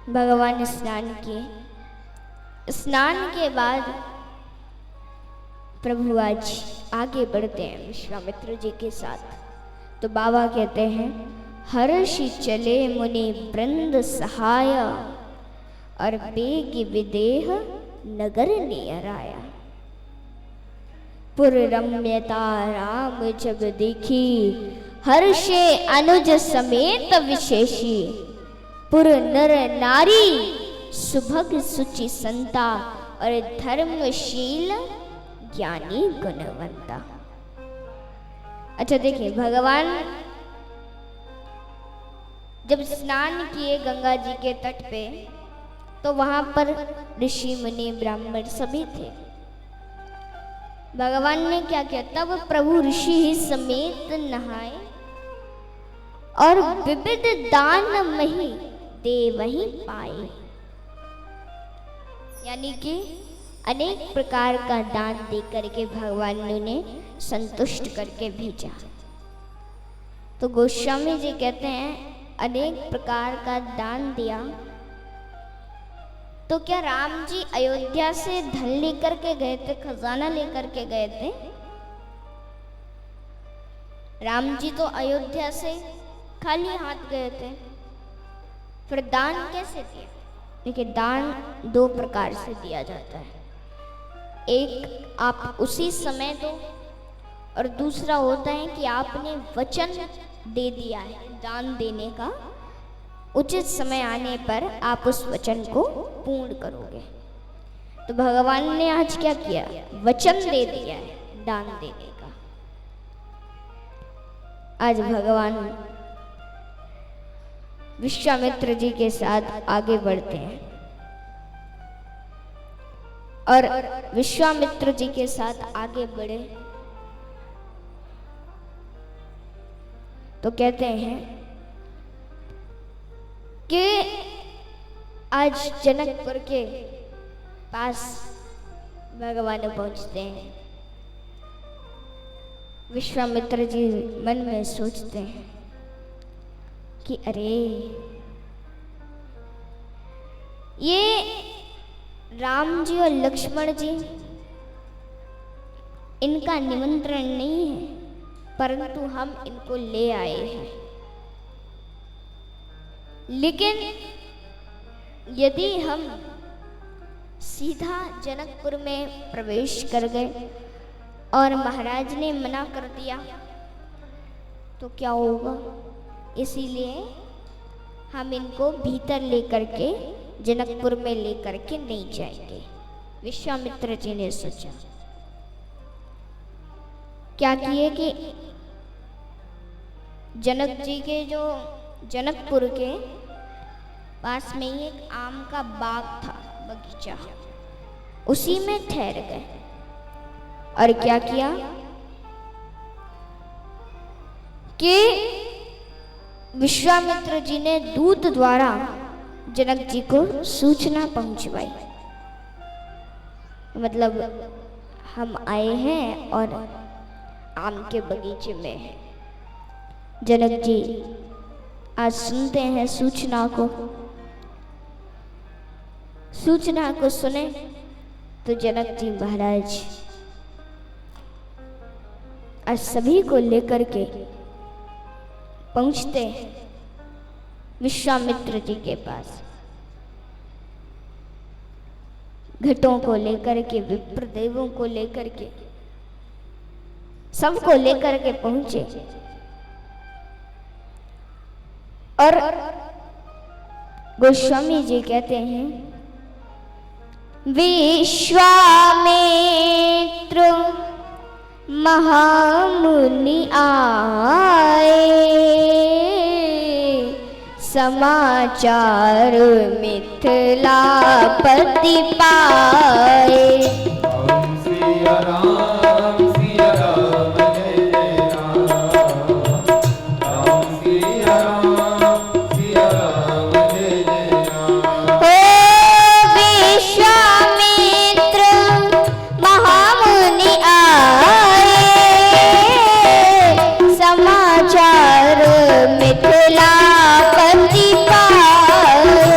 भगवान स्नान किए। स्नान के बाद प्रभु आज आगे बढ़ते हैं विश्वामित्र जी के साथ। तो बाबा कहते हैं, हर्षि चले मुनि वृंद सहाय, और बेग विदेह नगर नियर आया। पुर रम्यता राम जब देखी, हर्षे अनुज समेत विशेषी। पुर नर नारी सुभग सुचि संता, और धर्मशील ज्ञानी गुणवंता। अच्छा देखिए, भगवान जब स्नान किए गंगा जी के तट पे, तो वहां पर ऋषि मुनि ब्राह्मण सभी थे। भगवान ने क्या किया, तब प्रभु ऋषि ही समेत नहाए, और विविध दान मही दे वही पाए। यानी कि अनेक प्रकार का दान दे करके भगवान ने संतुष्ट करके भेजा। तो गोस्वामी जी कहते हैं, अनेक प्रकार का दान दिया। तो क्या राम जी अयोध्या से धन लेकर के गए थे, खजाना लेकर के गए थे? राम जी तो अयोध्या से खाली हाथ गए थे। फिर दान कैसे दिया? देखिए, दान दो प्रकार से दिया जाता है। एक आप उसी समय दो, और दूसरा होता है कि आपने वचन दे दिया है दान देने का, उचित समय आने पर आप उस वचन को पूर्ण करोगे। तो भगवान ने आज क्या किया, वचन दे दिया है दान देने का। आज भगवान विश्वामित्र जी के साथ आगे बढ़ते हैं, और विश्वामित्र जी के साथ आगे बढ़े तो कहते हैं कि आज जनकपुर के पास भगवान पहुंचते हैं। विश्वामित्र जी मन में सोचते हैं कि अरे, ये राम जी और लक्ष्मण जी, इनका निमंत्रण नहीं है, परंतु हम इनको ले आए हैं। लेकिन यदि हम सीधा जनकपुर में प्रवेश कर गए और महाराज ने मना कर दिया तो क्या होगा? इसीलिए हम इनको भीतर लेकर के जनकपुर में लेकर के नहीं जाएंगे। विश्वामित्र जी ने सोचा, क्या किए कि जनक जी के जो जनकपुर के पास में ही एक आम का बाग था, बगीचा, उसी में ठहर गए। और क्या किया कि विश्वामित्र जी ने दूत द्वारा जनक जी को सूचना पहुंचवाई, मतलब हम आए हैं और आम के बगीचे में हैं। जनक जी आज सुनते हैं सूचना को सुने तो जनक जी महाराज आज सभी को लेकर के पहुंचते हैं विश्वामित्र जी के पास। घटों को लेकर के, विप्र देवों को लेकर के, सबको लेकर के पहुंचे। और गोस्वामी जी कहते हैं, विश्वामित्र महामुनि आए, समाचार मिथिलापति पाए। सिया राम सिया राम जय जय राम, राम सिया राम सिया राम जय जय राम। हो विश्वामित्र महामुनि आए, समाचार मिथिलापति पाए।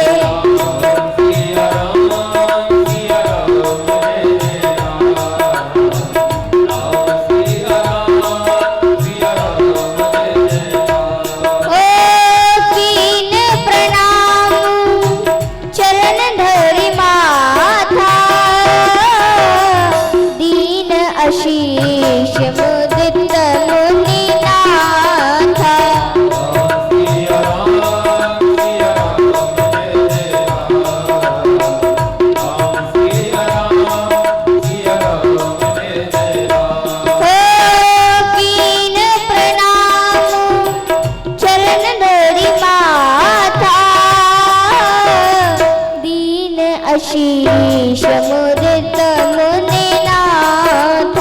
आशीष मुदित मुनिनाथ।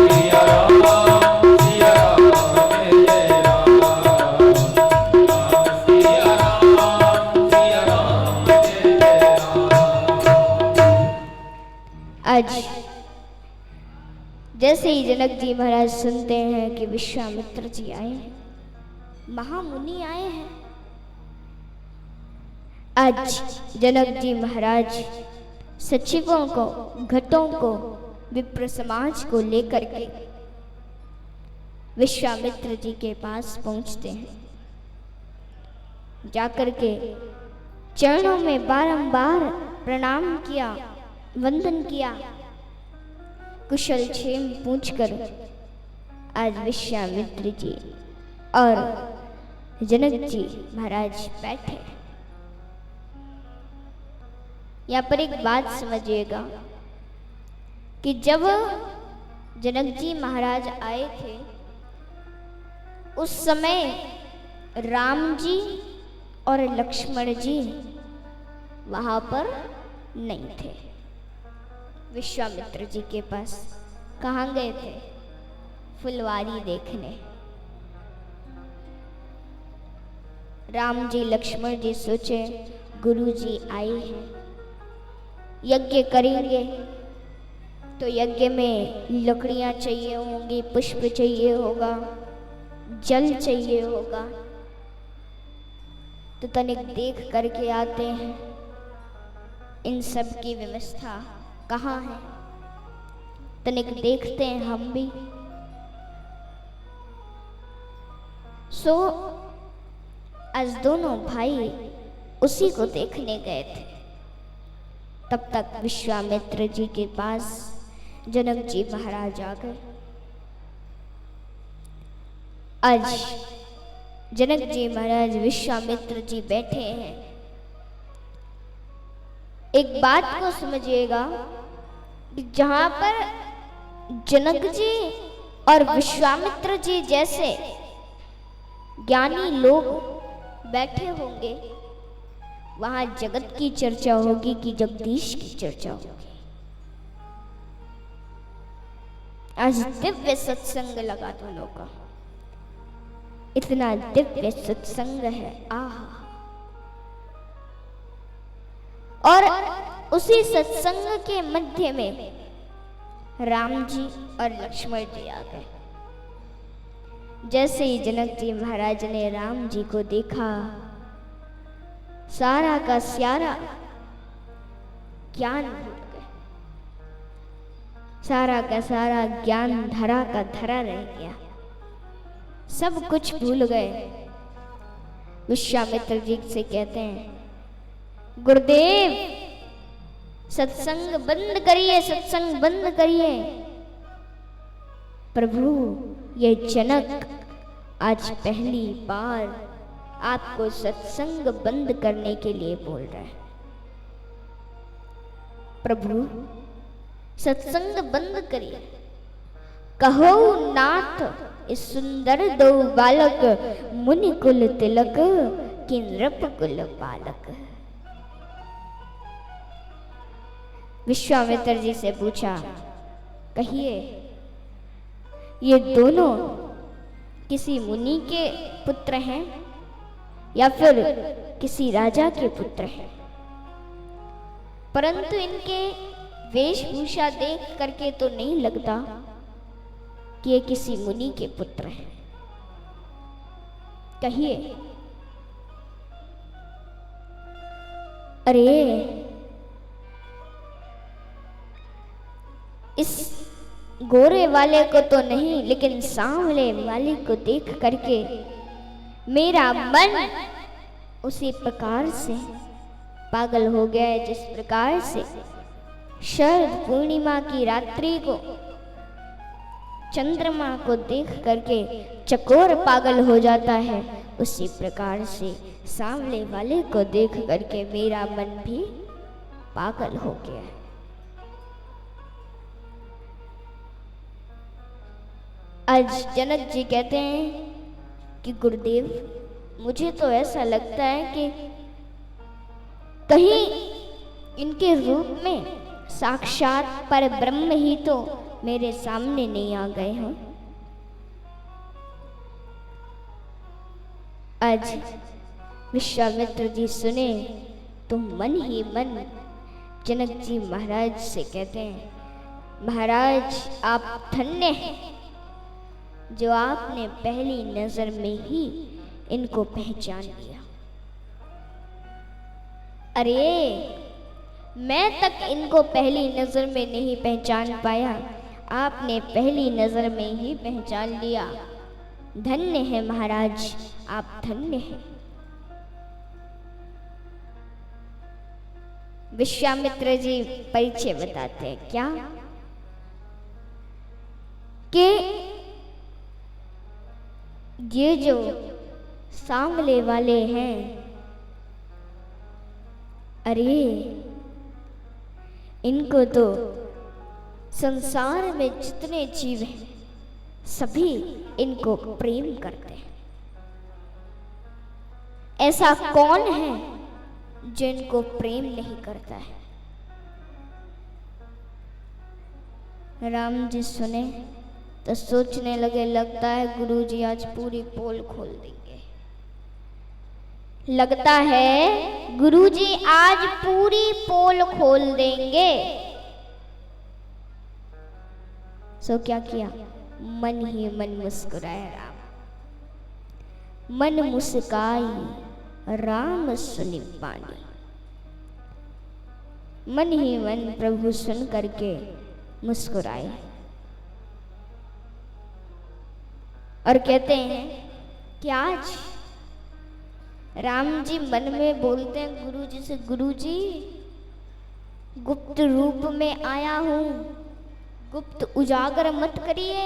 सिया राम जय राम। सिया राम जय राम। आज जैसे ही जनक जी महाराज सुनते हैं कि विश्वामित्र जी आए हैं, महामुनि आए हैं, आज जनक जी महाराज सचिवों को, घटों को, विप्र समाज को लेकर के विश्वामित्र जी के पास पहुंचते हैं। जाकर के चरणों में बारंबार प्रणाम किया, वंदन किया, कुशल क्षेम पूछकर आज विश्वामित्र जी और जनक जी महाराज बैठे। यहाँ पर एक बात समझिएगा कि जब जनक जी महाराज आए थे उस समय राम जी और लक्ष्मण जी वहां पर नहीं थे। विश्वामित्र जी के पास कहाँ गए थे? फुलवारी देखने। राम जी लक्ष्मण जी सोचे गुरु जी आए हैं, यज्ञ करेंगे तो यज्ञ में लकड़ियां चाहिए होंगी, पुष्प चाहिए होगा, जल चाहिए होगा, तो तनिक देख करके आते हैं इन सब की व्यवस्था कहाँ है, तनिक देखते हैं हम भी। सो आज दोनों भाई उसी को देखने गए थे। तब तक विश्वामित्र जी के पास जनक जी महाराज आ गए। आज जनक जी महाराज विश्वामित्र जी बैठे हैं। एक बात को समझिएगा, जहां पर जनक जी और विश्वामित्र जी जैसे ज्ञानी लोग बैठे होंगे, वहां जगत की चर्चा होगी कि जगदीश की चर्चा होगी। आज दिव्य सत्संग लगा दोनों का, इतना दिव्य सत्संग है, आहा। और उसी सत्संग के मध्य में राम जी और लक्ष्मण जी आ गए। जैसे ही जनक जी महाराज ने राम जी को देखा, सारा का सारा ज्ञान भूल गए, सारा का सारा ज्ञान धरा का धरा रह गया, सब कुछ भूल गए। विश्वामित्र जी से कहते हैं, गुरुदेव सत्संग बंद करिए, सत्संग बंद करिए। प्रभु ये जनक आज पहली बार आपको सत्संग बंद करने के लिए बोल रहा है। प्रभु सत्संग बंद करिए। कहो नाथ इस सुंदर दो बालक, मुनि कुल तिलक कि नृप कुल बालक। विश्वामित्र जी से पूछा, कहिए ये दोनों किसी मुनि के पुत्र हैं या फिर किसी राजा के पुत्र हैं? परंतु इनके वेशभूषा देख करके तो नहीं लगता कि ये किसी मुनि के पुत्र हैं। कहिए। अरे इस गोरे वाले को तो नहीं, लेकिन सांवले वाले को देख करके मेरा मन उसी प्रकार से पागल हो गया है जिस प्रकार से शरद पूर्णिमा की रात्रि को चंद्रमा को देख करके चकोर पागल हो जाता है, उसी प्रकार से सांवले वाले को देख करके मेरा मन भी पागल हो गया है। आज जनक जी कहते हैं कि गुरुदेव मुझे तो ऐसा लगता है कि कहीं इनके रूप में साक्षात पर ब्रह्म ही तो मेरे सामने नहीं आ गए हैं। आज विश्वामित्र जी सुने तो मन ही मन जनक जी महाराज से कहते हैं, महाराज आप धन्य हैं जो आपने पहली नजर में ही इनको पहचान लिया। अरे मैं तक इनको पहली नजर में नहीं पहचान पाया, आपने पहली नजर में ही पहचान लिया। धन्य है महाराज, आप धन्य हैं। विश्वामित्र जी परिचय बताते हैं क्या कि ये जो सांवले वाले हैं, अरे इनको तो संसार में जितने जीव हैं सभी इनको प्रेम करते हैं। ऐसा कौन है जो इनको प्रेम नहीं करता है? राम जी सुने तो सोचने लगे, लगता है गुरुजी आज पूरी पोल खोल देंगे। लगता है गुरुजी आज पूरी पोल खोल देंगे। सो क्या किया? मन ही मन मुस्कुराया राम। मन मुस्काई राम सुनि बानी। मन ही मन प्रभु सुन करके मुस्कुराए और कहते हैं कि आज राम जी मन में बोलते हैं गुरु जी से, गुरु जी गुप्त रूप में आया हूं, गुप्त उजागर मत करिए।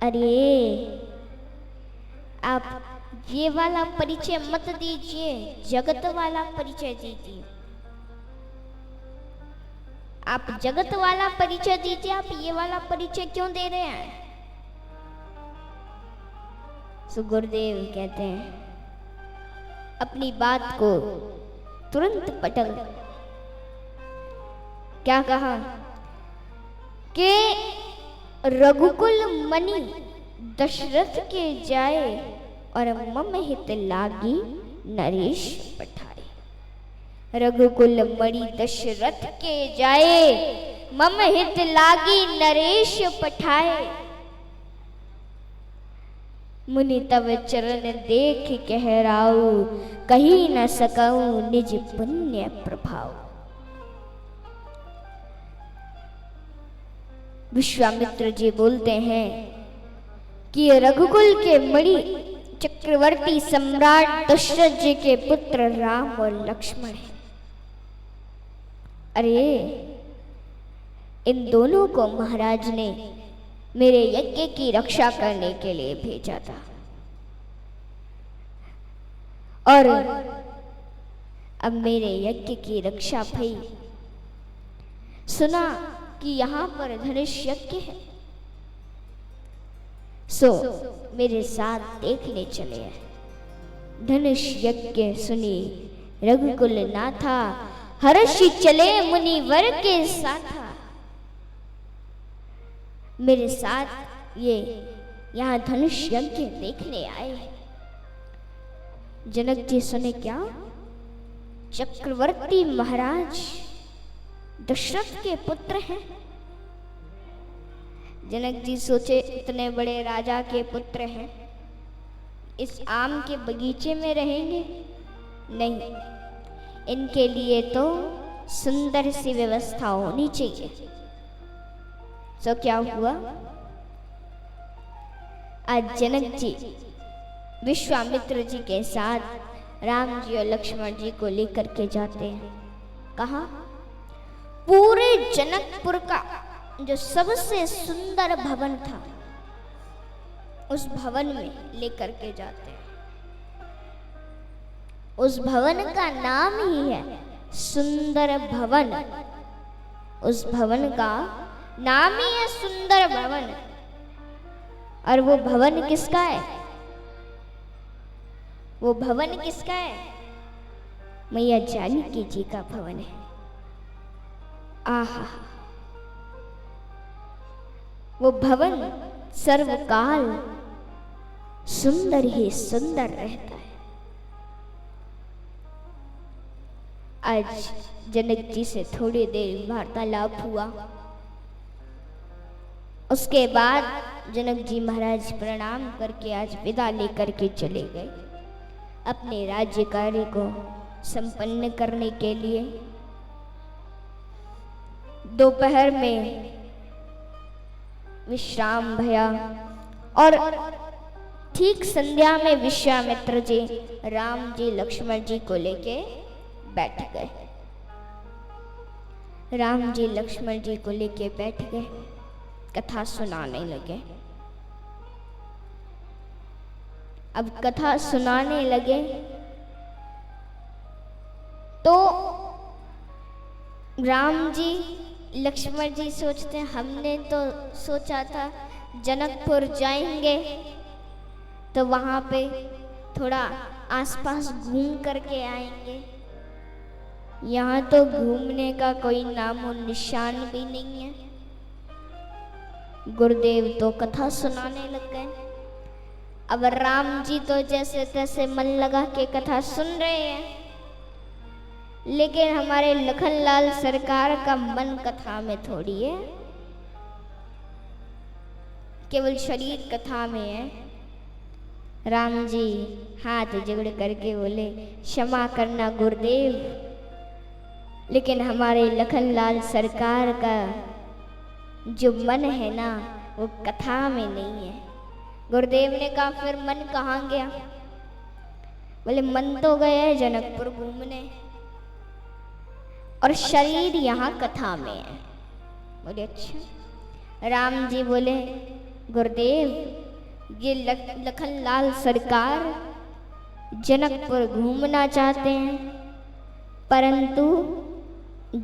अरे आप ये वाला परिचय मत दीजिए, जगत वाला परिचय दीजिए। आप जगत वाला परिचय दीजिए, आप ये वाला परिचय क्यों दे रहे हैं? सो गुरुदेव कहते हैं अपनी बात को तुरंत पटल। क्या कहा कि रघुकुल मणि दशरथ के जाए और मम हित लागी नरेश पठाए। रघुकुल मणि दशरथ के जाए मम हित लागी नरेश पठाए। मुनि तव चरण देख कहराऊ, कही न सकऊं निज पुण्य प्रभाव। विश्वामित्र जी बोलते हैं कि रघुकुल के मणि चक्रवर्ती सम्राट दशरथ जी के पुत्र राम और लक्ष्मण हैं। अरे इन दोनों को महाराज ने मेरे यज्ञ की रक्षा करने के लिए भेजा था और अब मेरे यज्ञ की रक्षा भई। सुना कि यहाँ पर धनुष यज्ञ है, सो मेरे साथ देखने चले आए। धनुष यज्ञ सुनी रघुकुल नाथा, हर्षि चले मुनिवर के साथा। मेरे साथ ये यहाँ धनुष यज्ञ देखने आए। जनक जी सुने क्या? चक्रवर्ती महाराज दशरथ के पुत्र हैं। जनक जी सोचे इतने बड़े राजा के पुत्र हैं, इस आम के बगीचे में रहेंगे? नहीं, इनके लिए तो सुंदर सी व्यवस्था होनी चाहिए। तो क्या हुआ? आज जनक जी विश्वामित्र जी के साथ राम जी और लक्ष्मण जी को लेकर के जाते हैं। कहाँ? पूरे जनकपुर का जो सबसे सुंदर भवन था उस भवन में लेकर के जाते हैं। उस भवन का नाम ही है सुंदर भवन। उस भवन का नाम ही है सुंदर भवन। और वो भवन किसका है? वो भवन किसका है? मैया जानकी जी का भवन है। आहा, वो भवन सर्वकाल सुंदर ही सुंदर रहता है। आज जनक जी से थोड़ी देर वार्तालाप हुआ। उसके बाद जनक जी महाराज प्रणाम करके आज विदा लेकर के चले गए अपने राज्य कार्य को संपन्न करने के लिए। दोपहर में विश्राम भया और ठीक संध्या में विश्वामित्र जी राम जी लक्ष्मण जी को लेके बैठ गए। राम जी लक्ष्मण जी को लेके बैठ गए, कथा सुनाने लगे। अब कथा सुनाने लगे तो राम जी लक्ष्मण जी सोचते हैं, हमने तो सोचा था जनकपुर जाएंगे तो वहाँ पे थोड़ा आसपास घूम करके आएंगे। यहाँ तो घूमने का कोई नामो निशान भी नहीं है। गुरुदेव तो कथा सुनाने लग गए। अब राम जी तो जैसे तैसे मन लगा के कथा सुन रहे हैं, लेकिन हमारे लखनलाल सरकार का मन कथा में थोड़ी है, केवल शरीर कथा में है। राम जी हाथ जोड़ करके बोले, क्षमा करना गुरुदेव, लेकिन हमारे लखनलाल सरकार का जो मन है ना वो कथा में नहीं है। गुरुदेव ने कहा, फिर मन कहाँ गया? बोले, मन तो गया है जनकपुर घूमने और शरीर यहाँ कथा में है। बोले, अच्छा। राम जी बोले, गुरुदेव ये लखनलाल सरकार जनकपुर घूमना चाहते हैं, परंतु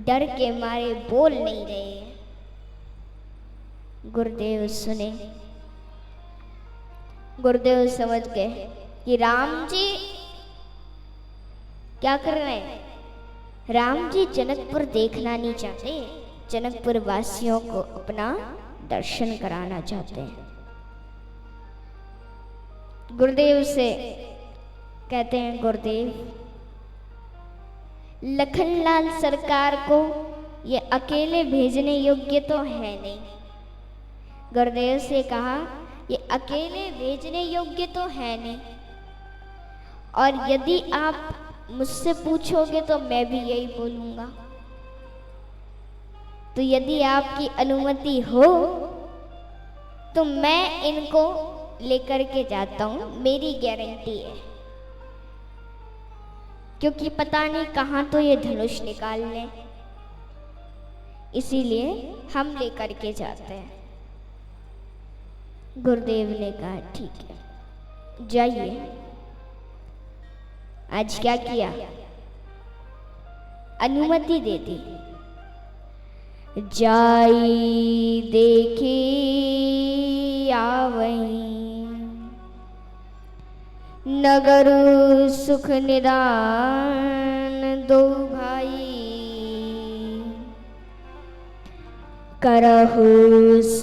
डर के मारे बोल नहीं रहे हैं। गुरुदेव सुने, गुरुदेव समझ गए कि राम जी क्या कर रहे हैं। राम जी जनकपुर देखना नहीं चाहते, जनकपुर वासियों को अपना दर्शन कराना चाहते हैं। गुरुदेव से कहते हैं, गुरुदेव लखनलाल सरकार को ये अकेले भेजने योग्य तो है नहीं। गुरुदेव से कहा, ये अकेले भेजने योग्य तो है नहीं, और यदि आप मुझसे पूछोगे तो मैं भी यही बोलूँगा। तो यदि आपकी अनुमति हो तो मैं इनको लेकर के जाता हूँ, मेरी गारंटी है, क्योंकि पता नहीं कहाँ तो ये धनुष निकाल लें, इसीलिए हम लेकर के जाते हैं। गुरुदेव ने कहा, ठीक है जाइए। आज क्या किया? अनुमति दे दी। जाई देखी आवहीं, नगर सुख निदान दो भाई, करहु